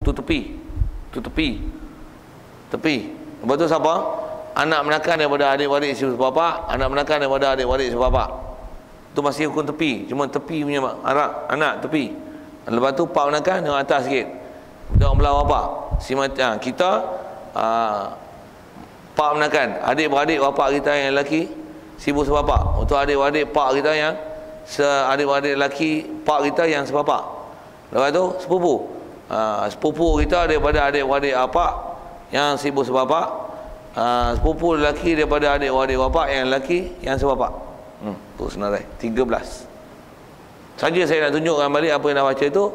Tu tepi. Tu tepi. Tepi. Lepas tu siapa? Anak menakan daripada adik-adik si bapa, anak menakan daripada adik-adik si bapa. Tu masih hukum tepi. Cuma tepi punya anak tepi. Lepas tu pak menakan yang atas sikit. Jangan belah bapa. Kita pak menakan adik-beradik bapa kita yang lelaki sibuk sebapa. Untuk adik-beradik pak kita yang adik-beradik lelaki pak kita yang sebapa. Lepas tu sepupu. Sepupu kita daripada adik-beradik apa yang sibuk sebapa. Sepupu lelaki daripada adik-beradik bapa yang lelaki yang sebapa. Tu senarai 13. Saja saya nak tunjukkan balik apa yang dah baca tu,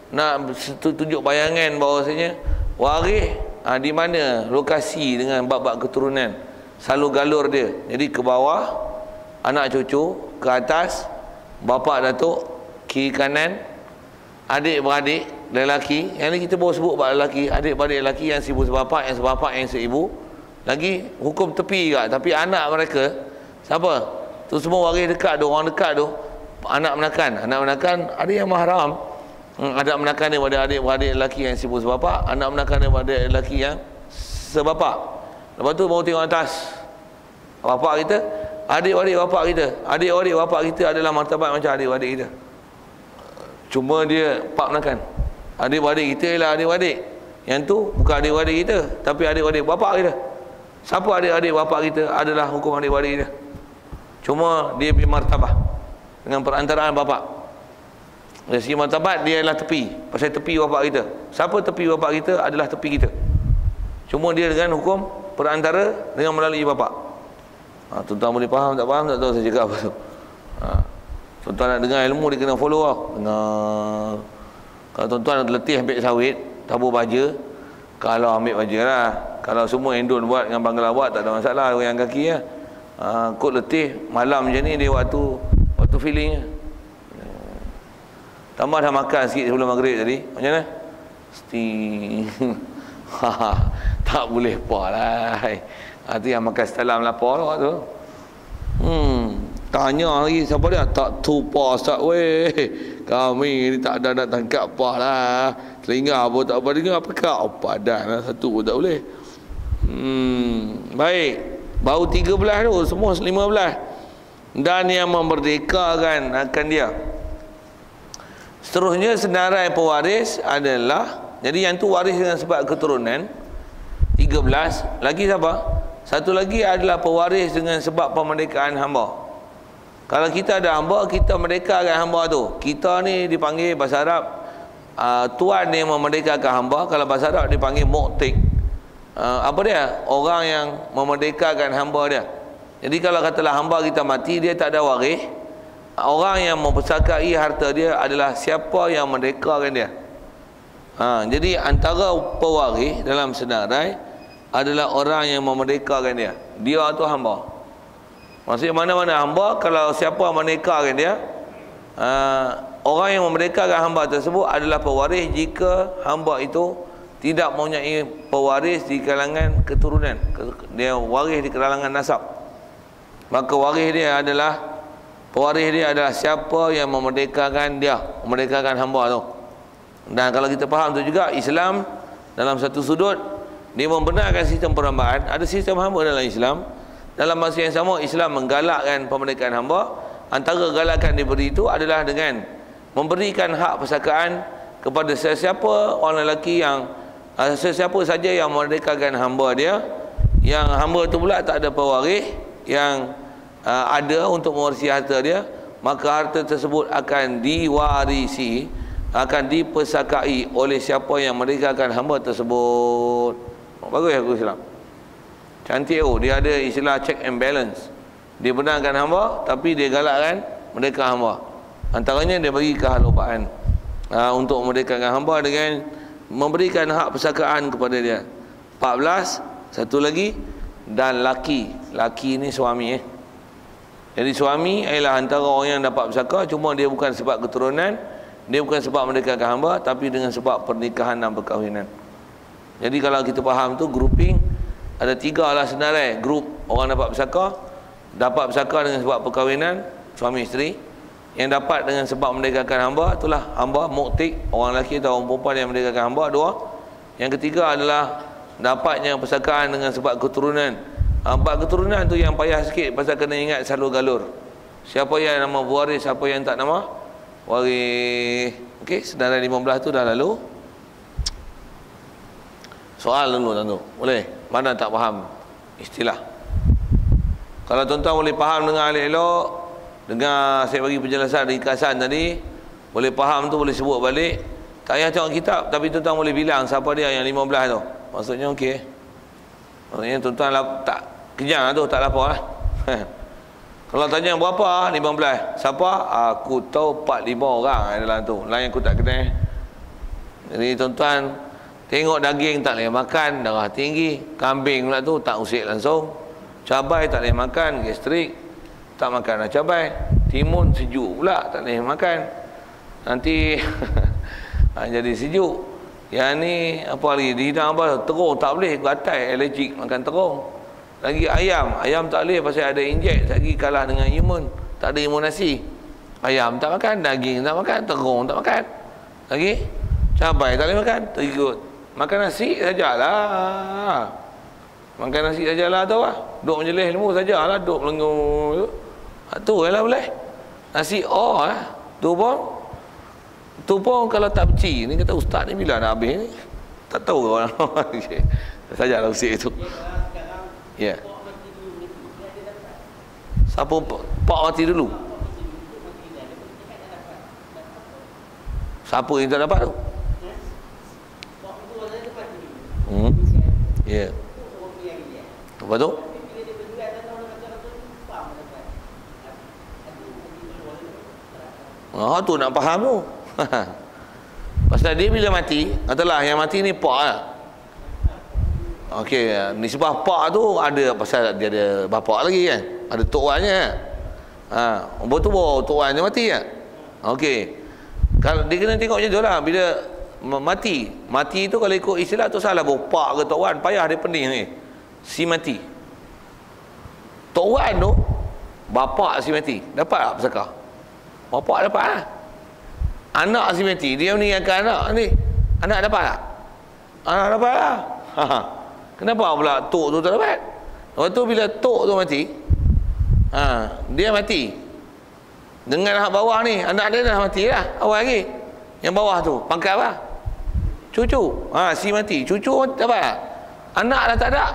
nak tunjuk bayangan bahawasanya waris di mana lokasi dengan bab-bab keturunan selalu galur dia. Jadi ke bawah anak cucu, ke atas bapa datuk, kiri kanan adik-beradik lelaki. Yang ni kita baru sebut bab lelaki, adik-beradik lelaki yang sibuk sebapa, yang sebapa, yang seibu. Lagi hukum tepi juga, tapi anak mereka siapa? Tu semua waris dekat tu, orang dekat tu, anak menakan ada yang mahram. Anak menakan daripada adik-beradik lelaki yang sibuk sebapa, anak menakan daripada adik lelaki yang sebapa. Lepas tu baru tengok atas bapa kita, adik-beradik bapa kita. Adik-beradik bapa kita adalah martabat macam adik-beradik kita, cuma dia pak menakan. Adik-beradik kita ialah adik-beradik, yang tu bukan adik-beradik kita, tapi adik-beradik bapa kita. Siapa adik-adik bapa kita adalah hukum adik-beradik kita, cuma dia punya martabat dengan perantaraan bapa. Dari segi martabat dia adalah tepi. Pasal tepi bapa kita. Siapa tepi bapa kita adalah tepi kita, cuma dia dengan hukum perantara dengan melalui bapa. Tuan-tuan boleh faham tak tahu saya cakap apa tu. Tuan-tuan nak dengar ilmu, dia kena follow lah. Dengar. Kalau tuan-tuan nak letih ambil sawit, tabur baja, kalau ambil baja lah. Kalau semua endon buat dengan bangla buat tak ada masalah, goyang kaki lah. Kot letih malam macam ni dia waktu feelingnya. Tambah dah makan sikit sebelum maghrib tadi. Macam mana? Mesti tak boleh apa lah. Itu yang makan setalam lapar lah tu. Tanya lagi siapa dia? Tak tupa Ustaz weh. Kami ni tak ada nak tangkap apa lah. Telinga apa tak apa dengar apa kau? Padan lah satu pun tak boleh. Baik. Baru 13 tu, semua 15. Dan yang memerdekakan akan dia. Seterusnya senarai pewaris adalah, jadi yang tu waris dengan sebab keturunan 13. Lagi siapa? Satu lagi adalah pewaris dengan sebab pemerdekaan hamba. Kalau kita ada hamba, kita merdekakan hamba tu. Kita ni dipanggil bahasa Arab tuan yang memerdekakan hamba. Kalau bahasa Arab dipanggil mu'tik. Apa dia? Orang yang memerdekakan hamba dia. Jadi kalau katalah hamba kita mati, dia tak ada waris, orang yang mempersakai harta dia adalah siapa yang merdekakan dia. Jadi antara pewaris dalam senarai adalah orang yang memerdekakan dia. Dia tu hamba. Maksudnya mana-mana hamba, kalau siapa memerdekakan dia, orang yang memerdekakan hamba tersebut adalah pewaris jika hamba itu tidak mempunyai pewaris di kalangan keturunan. Dia waris di kalangan nasab. Maka waris dia adalah, pewaris dia adalah siapa yang memerdekakan dia, memerdekakan hamba tu. Dan kalau kita faham tu juga, Islam dalam satu sudut dia membenarkan sistem perhambaan. Ada sistem hamba dalam Islam. Dalam masa yang sama, Islam menggalakkan pemerdekaan hamba. Antara galakan diberi itu adalah dengan memberikan hak persakaan kepada sesiapa orang lelaki yang sesiapa saja yang memerdekakan hamba dia, yang hamba itu pula tak ada pewaris yang ada untuk mewarisi harta dia, maka harta tersebut akan diwarisi, akan dipersakai oleh siapa yang memerdekakan hamba tersebut. Bagus aku Islam. Cantik dia ada istilah check and balance. Dia benarkan hamba, tapi dia galakkan merdeka hamba. Antaranya dia bagi kehalupaan untuk memerdekakan hamba dengan memberikan hak persakaan kepada dia. 14. Satu lagi, dan laki. Laki ni suami Jadi suami ialah antara orang yang dapat pusaka, cuma dia bukan sebab keturunan, dia bukan sebab merdekakan hamba, tapi dengan sebab pernikahan dan perkahwinan. Jadi kalau kita faham tu, grouping ada 3 lah senarai. Grup orang dapat pusaka dengan sebab perkahwinan, suami isteri. Yang dapat dengan sebab merdekakan hamba, itulah hamba mu'tik, orang lelaki atau orang perempuan yang merdekakan hamba. 2. Yang ketiga adalah dapatnya persakaan dengan sebab keturunan. Bab keturunan tu yang payah sikit, pasal kena ingat salur galur. Siapa yang nama waris, siapa yang tak nama waris. Okey, sedaran 15 tu dah lalu. Soal dulu tentu. Boleh? Mana tak faham istilah? Kalau tuan-tuan boleh faham dengan elok-elok, dengar saya bagi penjelasan ringkasan tadi, boleh faham tu boleh sebut balik. Tak payah tengok kitab, tapi tuan-tuan boleh bilang siapa dia yang 15 tu. Maksudnya okey. Maksudnya tuan-tuan tak kenyang tu, tak lapar lah. Kalau tanya berapa 15, siapa? Aku tahu 4-5 orang dalam tu, lain aku tak kenal. Jadi tuan-tuan tengok daging tak boleh makan, darah tinggi. Kambing pula tu tak usik langsung. Cabai tak boleh makan, gastrik. Tak makan cabai. Timun sejuk pula, tak boleh makan. Nanti jadi sejuk. Yang ni apa lagi, dihidang apa, terung tak boleh, gatal, allergic makan terung. Lagi ayam tak boleh pasal ada injek, lagi kalah dengan imun, tak ada imunasi. Ayam tak makan, daging tak makan, terung tak makan. Lagi cabai tak boleh makan, terikut. Makan nasi sajalah. Makan nasi sajalah tahu lah. Duk menjelih ilmu sajalah, duk melengur. Tu lah boleh. Nasi lah. Tu pun kalau tak beci. Ni kata ustaz ni bila nak habis ni? Tak tahu orang. Sajalah usik itu. Ya. Siapa pak mati dulu? Siapa yang tak dapat tu? Ya. Apa tu? Tu nak faham tu. Pasal dia bila mati, katalah yang mati ni pak lah. Okey, nisbah pak tu ada pasal dia ada bapak lagi kan. Ada tok wannya. Betul tok wan dia mati kan. Okey. Kalau dia kena tengok macam tu lah, bila mati tu kalau ikut istilah tu salah, bapak ke tok wan payah dia pening ni. Si mati. Tok wan tu bapak si mati. Dapat tak pesakah? Bapak dapat lah. Anak si mati, dia meninggalkan anak ni. Anak dapat tak? Anak dapat lah. Kenapa pula tok tu tak dapat? Lepas tu bila tok tu mati, dia mati dengan hak bawah ni, anak dia dah mati lah awal lagi. Yang bawah tu pangkat apa? Cucu. Si mati, cucu dapat tak? Anak dah tak ada.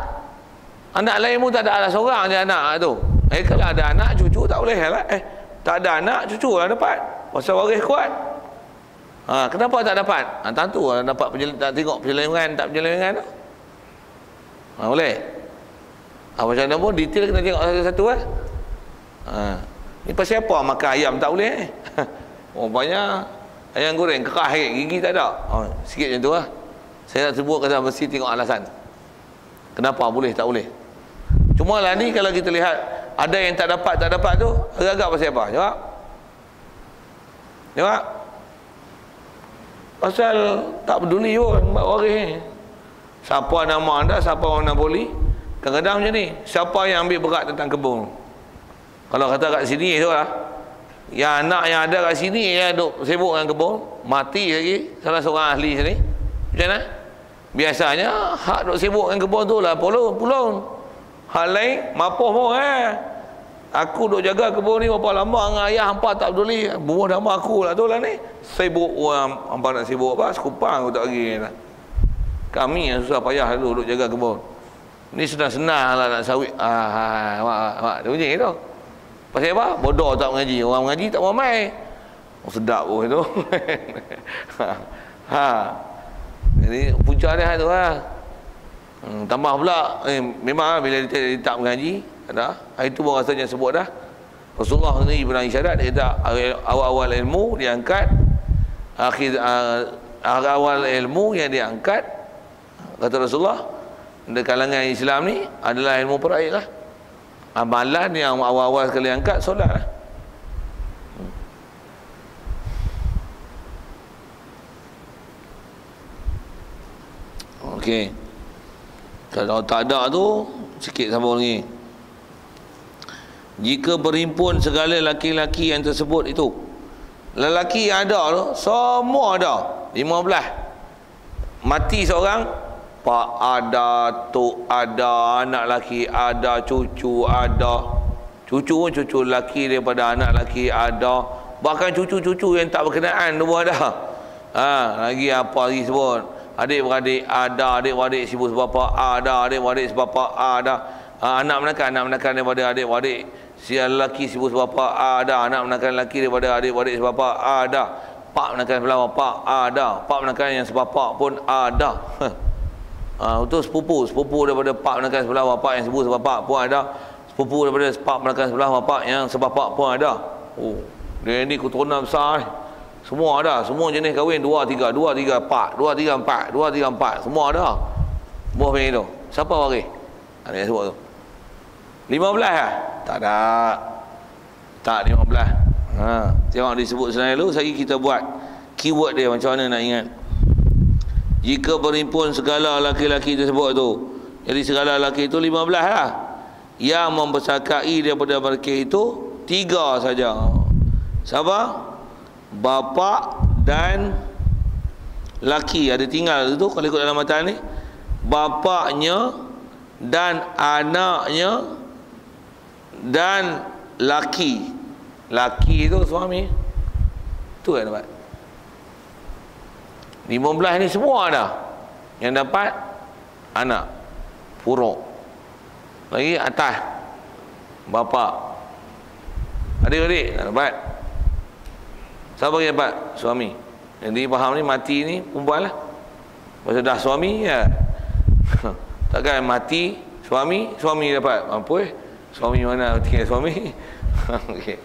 Anak lain pun tak ada, ada seorang je anak tu. Kalau ada anak, cucu tak boleh lah. Tak ada anak, cucu lah dapat. Pasal waris kuat. Kenapa tak dapat? Tentu lah dapat tak tengok penyelewengan, tak penyelewengan tu. Boleh. Macam mana pun detail kena tengok satu-satu lah. Ni pasal apa makan ayam tak boleh? Banyak ayam goreng kerah gigi tak ada. Sikit macam tu lah. Saya nak sebut kata mesti tengok alasan. Kenapa boleh tak boleh? Cuma lah ni kalau kita lihat ada yang tak dapat tu agak-agak pasal apa? Jawab. Pasal tak peduli pun buat waris ni. Siapa nama anda, siapa orang nak boleh. Kadang-kadang macam ni, siapa yang ambil berat tentang kebun? Kalau kata kat sini tu lah, yang anak yang ada kat sini yang duk sibuk dengan kebun, mati lagi salah seorang ahli sini. Macam mana? Biasanya hak duk sibuk dengan kebun tu lah pulun. Hal lain mapoh pun aku duk jaga kebun ni berapa lama dengan ayah hampa tak peduli. Buah nama aku lah tu lah ni. Sibuk orang hampa nak sibuk apa? Sekupang aku tak pergi lah. Kami yang susah payah dulu duk jaga kebun. Ni senang-senang lah nak sawit. Mak dia bunyi tu. Pasal apa? Bodoh tak mengaji. Orang mengaji tak mau main. Sedap pun itu. Jadi punca dia tu lah. Tambah pula memang bila dia tak mengaji ada. Hari tu pun rasanya sebut dah. Rasulullah ni pernah isyarat dia tak awal-awal ilmu diangkat, akhir awal ilmu yang diangkat kata Rasulullah di kalangan Islam ni adalah ilmu faraid lah. Amalan yang awal-awal sekali angkat solat lah. Okey. Kalau tak ada tu sikit sambung lagi. Jika berhimpun segala laki-laki yang tersebut itu, lelaki yang ada tu semua ada 15 mati seorang, pak ada, tok ada, anak lelaki ada, cucu ada. Cucu pun cucu lelaki daripada anak lelaki ada. Bahkan cucu-cucu yang tak berkenaan tu pun ada. Lagi apa lagi sebut? Adik-beradik ada, adik-beradik sibuk sebapa ada, adik-beradik sebapa ada. Anak menakan daripada adik-beradik si lelaki sibuk sebapa ada, anak menakan lelaki daripada adik-beradik sebapa ada. Pak menakan sebelah bapak ada, pak menakan yang sebapa pun ada. Itu sepupu daripada pak menakan sebelah bapak yang sibuk sebapa pun ada. Sepupu daripada pak menakan sebelah bapak yang sebapa pun ada. Dia ni keturunan besar ni. Semua ada, semua jenis kahwin 2, 3, 2, 3, 4, 2, 3, 4, 2, 3, 4, semua ada. Buah macam tu. Siapa waris? Ada yang sebut tu. 15 lah? Tak ada. Tak 15. Tengok disebut sebenarnya dulu. Lagi kita buat keyword dia macam mana nak ingat. Jika berhimpun segala laki-laki tersebut tu, jadi segala laki itu 15 lah. Yang membesarkai daripada mereka itu 3 saja. Siapa? Bapa dan laki. Ada tinggal tu kalau ikut dalam matan ni. Bapaknya dan anaknya dan laki. Laki tu suami. Tu yang dapat 15 ni semua ada. Yang dapat anak furuk. Lagi atas bapa. Adik-adik tak dapat. Siapa yang dapat? Suami. Jadi faham ni mati ni perempuan lah. Pasal dah suami ya. Takkan mati suami dapat. Mampu suami mana tinggal suami. Okey.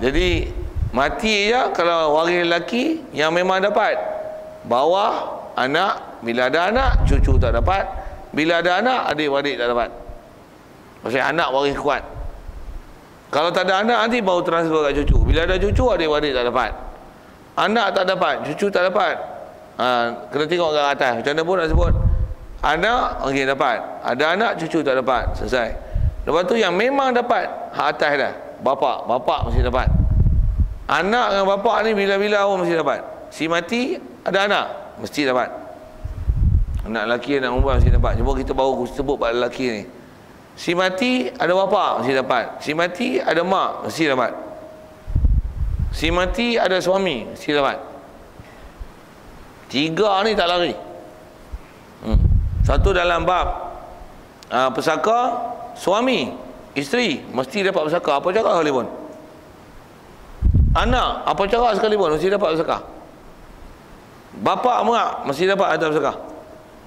Jadi mati je kalau waris lelaki yang memang dapat. Bawah anak, bila ada anak cucu tak dapat. Bila ada anak adik-adik tak dapat. Pasal anak waris kuat. Kalau tak ada anak nanti baru transfer kat cucu. Bila ada cucu adik-adik tak dapat. Anak tak dapat, cucu tak dapat. Kena tengok kat atas. Macam mana pun nak sebut. Anak okey dapat. Ada anak cucu tak dapat. Selesai. Lepas tu yang memang dapat hak atas dah. Bapa mesti dapat. Anak dengan bapa ni bila-bila pun mesti dapat. Si mati ada anak mesti dapat. Anak lelaki anak perempuan mesti dapat. Cuma kita baru sebut pada lelaki ni. Si mati ada bapa mesti dapat. Si mati ada mak mesti dapat. Si mati ada suami mesti dapat. 3 ni tak lari. Satu dalam bab pesaka, suami, isteri mesti dapat pesaka apa cara sekalipun. Anak apa cara sekalipun mesti dapat pesaka. Bapa mak mesti dapat atas pesaka.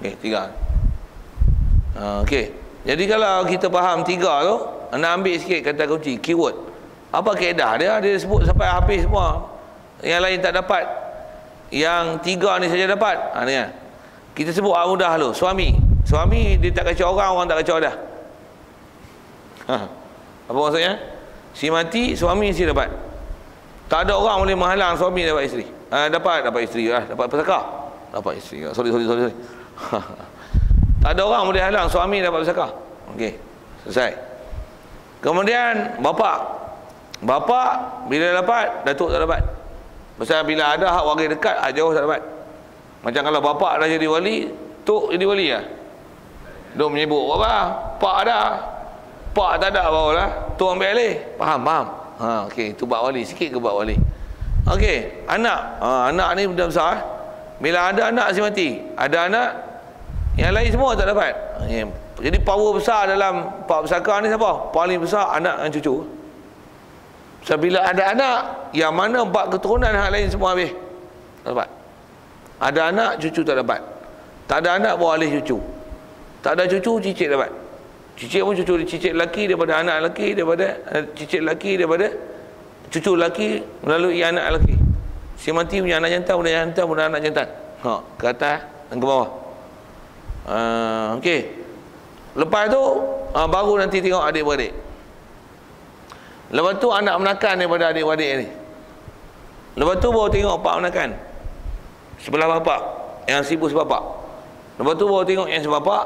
Okey, 3. Okey. Jadi kalau kita faham 3 tu, nak ambil sikit kata kunci, keyword. Apa kaedah dia? Dia sebut sampai habis semua. Yang lain tak dapat. Yang 3 ni saja dapat. Ni kan. Kita sebut mudah dulu. Suami dia tak kacau orang tak kacau dah. Apa maksudnya? Si mati, suami mesti dapat. Tak ada orang boleh menghalang suami dapat isteri. Dapat isteri lah. Dapat pesaka. Dapat isteri. Sorry. Tak ada orang boleh halang suami dapat pesaka. Okey, selesai. Kemudian bapa bila dapat, datuk tak dapat. Pasal bila ada hak waris dekat, jauh tak dapat. Macam kalau bapa dah jadi wali, tok jadi wali lah. Dia menyebut apa? Pak ada. Pak tak ada barulah tok ambil alih. Faham? Okey, tu bab wali sikit ke bab wali. Okey, anak. Anak ni benda besar. Bila ada anak si mati, ada anak yang lain semua tak dapat. Jadi power besar dalam bab pesaka ni siapa? Paling besar anak dan cucu. So, bila ada anak, yang mana bab keturunan hak lain semua habis. Tak dapat. Ada anak, cucu tak dapat. Tak ada anak, bawa alih cucu. Tak ada cucu, cicit dapat. Cicit pun cucu cicit lelaki daripada anak lelaki, daripada cicit lelaki daripada cucu lelaki melalui anak lelaki. Si mati punya anak jantan, punya anak jantan. Ke atas dan ke bawah. Okey. Lepas tu baru nanti tengok adik-beradik. Lepas tu anak menakan daripada adik-beradik ni. Lepas tu baru tengok pak menakan sebelah bapak yang sibuk sebapak. Lepas tu baru tengok yang sebapak.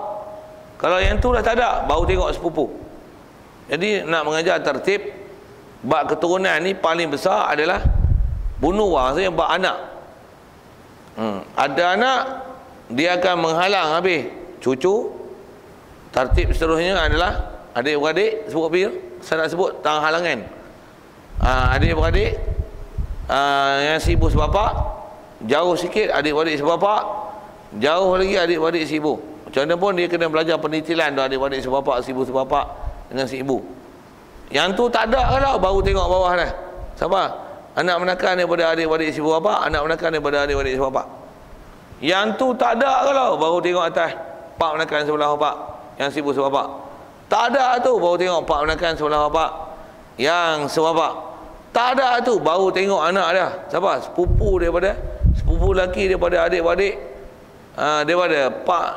Kalau yang tu dah tak ada, baru tengok sepupu. Jadi nak mengajar tertib bab keturunan ni paling besar adalah bunuh, maksudnya bab anak. Ada anak, dia akan menghalang habis cucu. Tertib seterusnya adalah adik-beradik, sebut apa? Saya nak sebut tang halangan. Adik-beradik, yang si ibu sebapak, jauh sikit adik-beradik sebapak, jauh lagi adik-beradik si ibu. Macam mana pun dia kena belajar penitilan tu, adik-beradik sebapak, si ibu sebapak dengan si ibu. Yang tu tak ada kalau baru tengok bawah dah. Siapa? Anak menakan daripada adik-beradik si ibu bapak, anak menakan daripada adik-beradik si bapak. Yang tu tak ada kalau baru tengok atas, pak menakan sebelah bapak, yang si ibu sebapak. Tak ada tu baru tengok pak menakan sebelah bapak, yang sebapak. Tak ada tu baru tengok anak dia. Siapa? Sepupu lelaki daripada adik-beradik, daripada pak,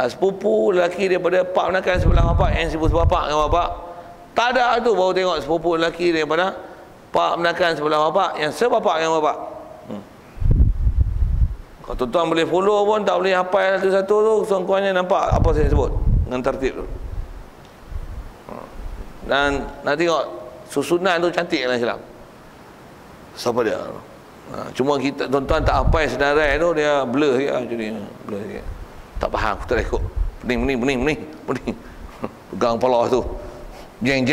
sepupu lelaki daripada pak menakan sebelah bapak, yang si ibu sebapak dengan bapak. Tak ada tu baru tengok sepupu lelaki daripada pak menakan sebelah bapak, yang sebapak dengan bapak. Kalau tuan-tuan boleh follow pun tak boleh hafal satu-satu tu, kurang-kurangnya nampak apa saya sebut dengan tertib tu. Dan nak tengok susunan tu cantik lah Islam. Siapa dia? Cuma kita tuan-tuan tak hafal senarai tu, dia blur sikit lah, jadi blur sikit. Tak faham, aku tak ikut. Pening. Pegang kepala tu. Jeng.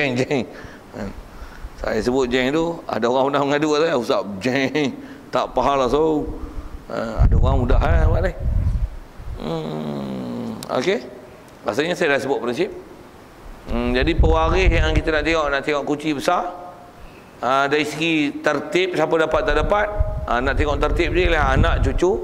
Saya sebut jeng tu, ada orang pernah mengadu kata, Ustaz jeng, tak faham lah. So ada orang mudah buat ni. Okey, rasanya saya dah sebut prinsip. Jadi pewaris yang kita nak tengok kunci besar. Dari segi tertib, siapa dapat tak dapat, nak tengok tertib dia lah. Anak cucu,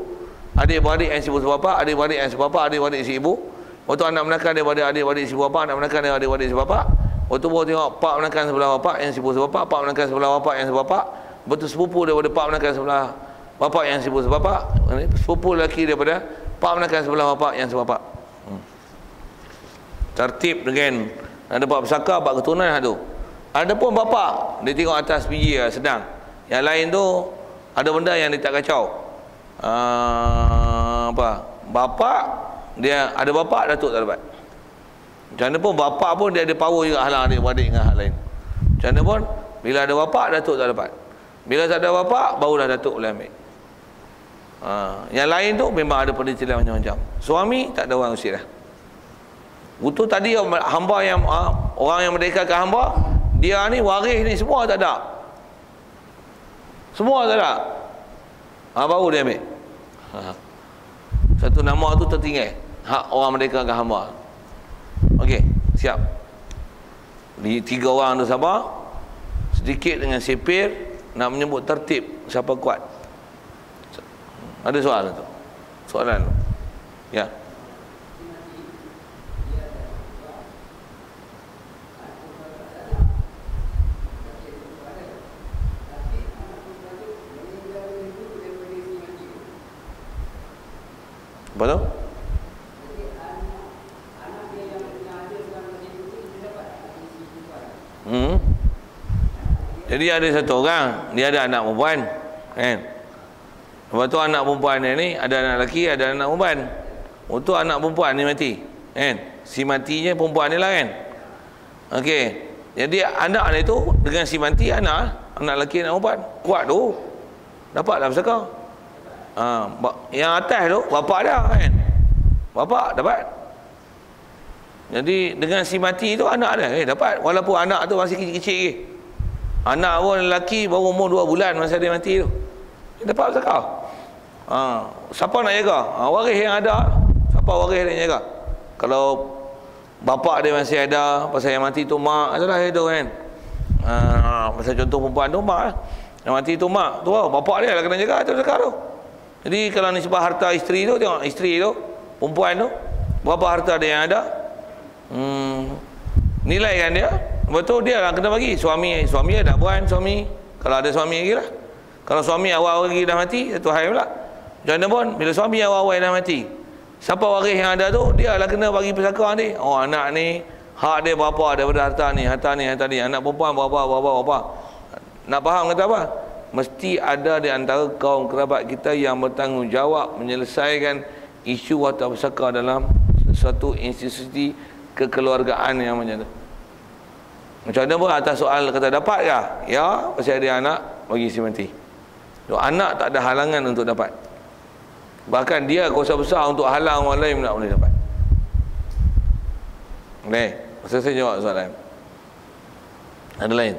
adik-beradik yang si ibu sebapak, adik-beradik yang sebapak, adik-beradik si ibu. Waktu anak menakan daripada adik-beradik si bapak, anak menakan daripada adik-beradik si bapak. Waktu baru tengok pak menakan sebelah bapak, yang si ibu sebapak, pak menakan sebelah bapak, yang sebapak. Betul sepupu daripada pak menakan sebelah bapak, yang si ibu sebapak. Sepupu lelaki daripada pak menakan sebelah bapak, yang sebapak. Tertib dengan ada bab pesaka, bab keturunan ada. Ada pun bapak, dia tengok atas biji lah, sedang. Yang lain tu ada benda yang dia tak kacau. Bapak dia ada bapak, datuk tak dapat. Macam mana pun bapak pun dia ada power juga halang adik-beradik dengan hal lain. Macam mana pun bila ada bapak, datuk tak dapat. Bila tak ada bapak, barulah datuk boleh ambil. Yang lain tu memang ada penelitian macam-macam. Suami tak ada orang usir dah. Betul tadi hamba yang orang yang merdekakan hamba, dia ni waris ni semua tak ada. Semua tak ada. Baru dia ambil. Satu nama tu tertinggal. Hak orang merdekakan hamba. Okey, siap. Di 3 orang tu sabar. Sedikit dengan sipir nak menyebut tertib siapa kuat. Ada soalan tu? Soalan tu. Ya. Apa tu? Jadi ada satu orang, dia ada anak perempuan, kan? Lepas tu anak perempuan dia ni ada anak lelaki, ada anak perempuan. Untuk anak perempuan ni mati, kan? Si matinya perempuan ni lah, kan? Okey. Jadi anak dia tu dengan si mati anak lelaki, anak perempuan. Kuat tu. Dapatlah pesaka. Yang atas tu bapak dia, kan? Bapak dapat. Jadi dengan si mati tu anak dia dapat, walaupun anak tu masih kecil-kecil lagi. Anak pun lelaki baru umur 2 bulan masa dia mati tu, dia dapat zakah. Siapa nak jaga? Waris yang ada. Siapa waris yang jaga? Kalau bapak dia masih ada, pasal yang mati tu mak adalah itu, kan? Pasal contoh perempuan tu mak lah. Yang mati tu mak tu, bapak dia lah kena jaga tu zakah tu. Jadi kalau nisbah harta isteri tu, tengok isteri tu, perempuan tu, berapa harta dia yang ada, nilaikan dia. Betul, dia lah kena bagi. Suami ada buat suami, kalau ada suami lagi lah. Kalau suami awal lagi dah mati, satu hal pula. Macam mana pun bila suami awal dah mati, siapa waris yang ada tu, dia lah kena bagi pesaka ni. Anak ni hak dia berapa daripada harta ni. Anak perempuan berapa. Nak faham kata apa? Mesti ada di antara kaum kerabat kita yang bertanggungjawab menyelesaikan isu harta pesaka dalam suatu institusi kekeluargaan yang macam tu. Macam mana pun atas soal kata dapat ke? Ya, pasal dia anak bagi si mati. Anak tak ada halangan untuk dapat. Bahkan dia kuasa besar untuk halang orang lain tak boleh dapat. Boleh? Saya jawab soalan. Ada lain?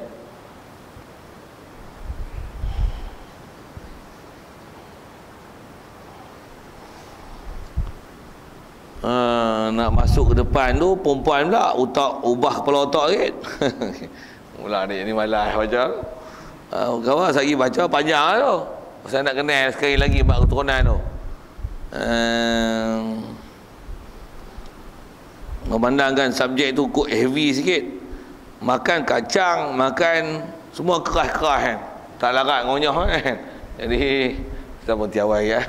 Nak masuk ke depan tu perempuan pula ubah kepala otak sikit. Mula ni malas baca. Kawan saya baca panjang tu. Saya nak kenal sekali lagi bab keturunan tu. Memandangkan subjek tu kok heavy sikit. Makan kacang, makan semua keras-keras kan. Tak larat ngonyah kan. Jadi kita pun tiawai ya.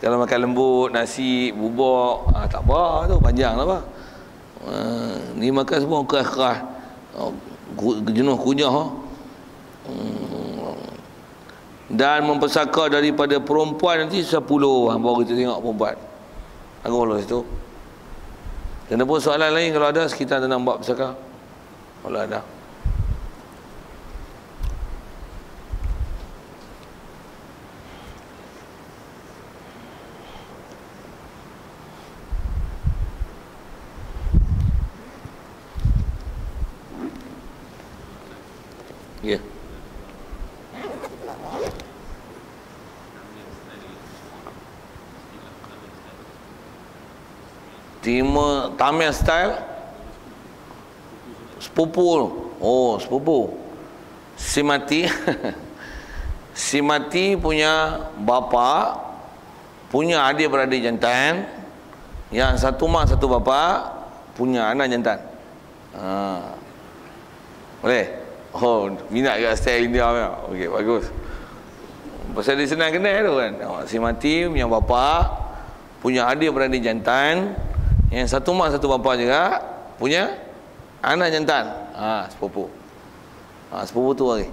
Kalau makan lembut, nasi, bubur, tak apa tu, panjang lah apa. Ni makan semua keras-keras. Jenuh kunyah. Dan mempersaka daripada perempuan nanti 10 baru kita tengok perempuan. Aku follow situ. Dan pun soalan lain kalau ada sekitar tentang bab pesaka. Kalau ada. Ya. Timur Tamil style sepupu tu. Oh, sepupu. Si mati si mati punya bapa punya adik-beradik jantan, yang satu mak satu bapa punya anak jantan. Boleh? Oh, minat kat style India ni. Okey, bagus. Pasal dia senang kenal tu kan. Si mati punya bapa punya adik-beradik jantan, yang satu mak satu bapa juga punya anak jantan. Sepupu. Sepupu tu lagi.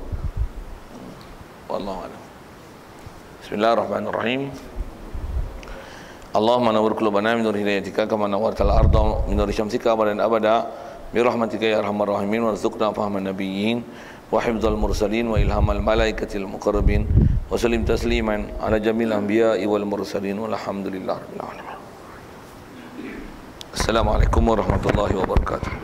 Wallahu a'lam. Bismillahirrahmanirrahim. Allahumma nawwir qulubana min nur hidayatika kama nawwartal arda min nur syamsika abadan abada bi rahmatika ya arhamar rahimin warzuqna fahman nabiyyin wa hifdzal mursalin wa ilhamal malaikatil muqarrabin wa sallim tasliman ala jamil anbiya'i wal mursalin walhamdulillahirabbil alamin. Assalamualaikum warahmatullahi wabarakatuh.